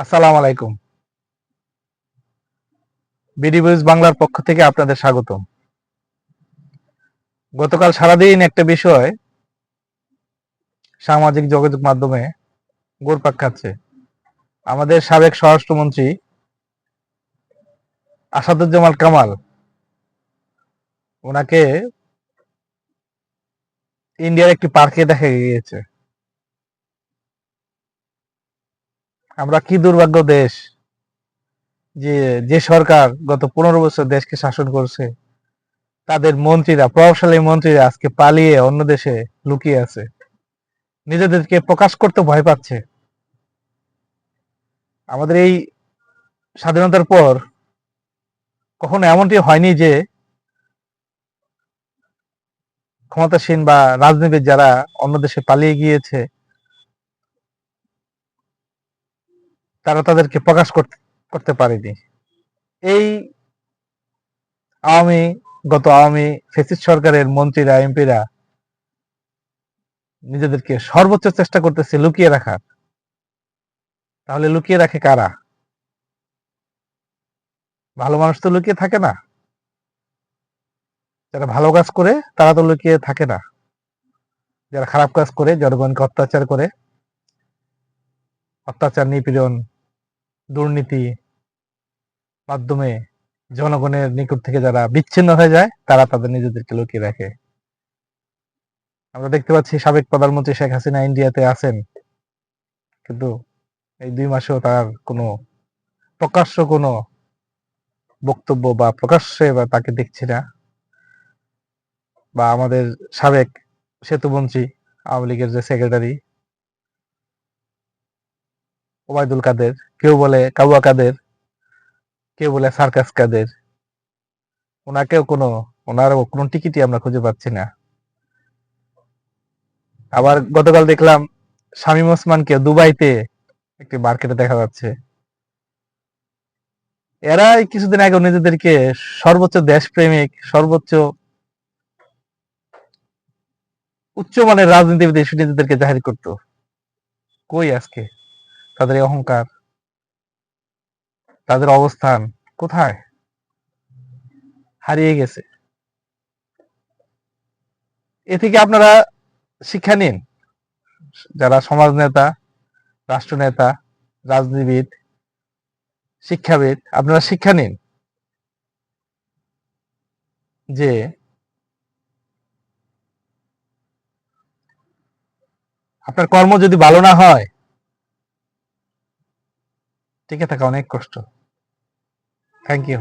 আসসালামু আলাইকুম। BD news বাংলার পক্ষ থেকে আপনাদের স্বাগতম। গতকাল সারাদিন একটা বিষয় সামাজিক যোগাযোগ মাধ্যমে ঘুরপাক খাচ্ছে। আমাদের সাবেক স্বরাষ্ট্রমন্ত্রী আসাদুজ্জামান কামাল, ওনাকে ইন্ডিয়ার একটি পার্কে দেখা গিয়েছে। আমরা কি দুর্ভাগ্য দেশ, যে যে সরকার গত 15 বছর দেশকে শাসন করছে, তাদের মন্ত্রীরা, প্রভাবশালী মন্ত্রীরা আজকে পালিয়ে অন্য দেশে লুকিয়ে আছে, নিজেদেরকে প্রকাশ করতে ভয় পাচ্ছে। আমাদের এই স্বাধীনতার পর কখনো এমনটি হয়নি যে ক্ষমতাসীন বা রাজনীতিবিদ যারা অন্য দেশে পালিয়ে গিয়েছে, তারা তাদেরকে প্রকাশ করতে পারেনি। এই আওয়ামী আওয়ামী ফ্যাসিস্ট সরকারের মন্ত্রীরা, এমপিরা নিজেদেরকে সর্বোচ্চ চেষ্টা করতেছে লুকিয়ে রাখার। তাহলে লুকিয়ে রাখে কারা? ভালো মানুষ তো লুকিয়ে থাকে না। যারা ভালো কাজ করে তারা তো লুকিয়ে থাকে না। যারা খারাপ কাজ করে, জনগণকে অত্যাচার করে, অত্যাচার, নিপীড়ন, দুর্নীতি মাধ্যমে জনগণের নিকট থেকে যারা বিচ্ছিন্ন হয়ে যায়, তারা তাদের নিজেদেরকে লুকিয়ে রাখে। আমরা দেখতে পাচ্ছি সাবেক প্রধানমন্ত্রী শেখ হাসিনা ইন্ডিয়াতে আছেন, কিন্তু এই 2 মাসেও তার কোনো প্রকাশ্য কোনো বক্তব্য বা প্রকাশ্যে বা তাকে দেখছি না। বা আমাদের সাবেক সেতুমন্ত্রী, আওয়ামী লীগের যে সেক্রেটারি ওবায়দুল কাদের, কেউ বলে কাউয়া কাদের, কেউ বলে সার্কাস কাদের, ওনাকেও ওনারও কোনো টিকিটই আমরা খুঁজে পাচ্ছি না। আবার গতকাল দেখলাম শামীম ওসমানকে দুবাইতে একটি মার্কেটে দেখা যাচ্ছে। এরাই কিছুদিন আগে নিজেদেরকে সর্বোচ্চ দেশপ্রেমিক, সর্বোচ্চ উচ্চমানের রাজনীতিবিদ হিসেবে নিজেদেরকে জাহির করতো। কই আজকে তাদের এই অহংকার, তাদের অবস্থান কোথায়? হারিয়ে গেছে। এ থেকে আপনারা শিক্ষা নিন, যারা সমাজ নেতা, রাষ্ট্র নেতা, রাজনীতিবিদ, শিক্ষাবিদ, আপনারা শিক্ষা নিন যে আপনার কর্ম যদি ভালো না হয়, টিকে থাকা অনেক কষ্ট। Thank you.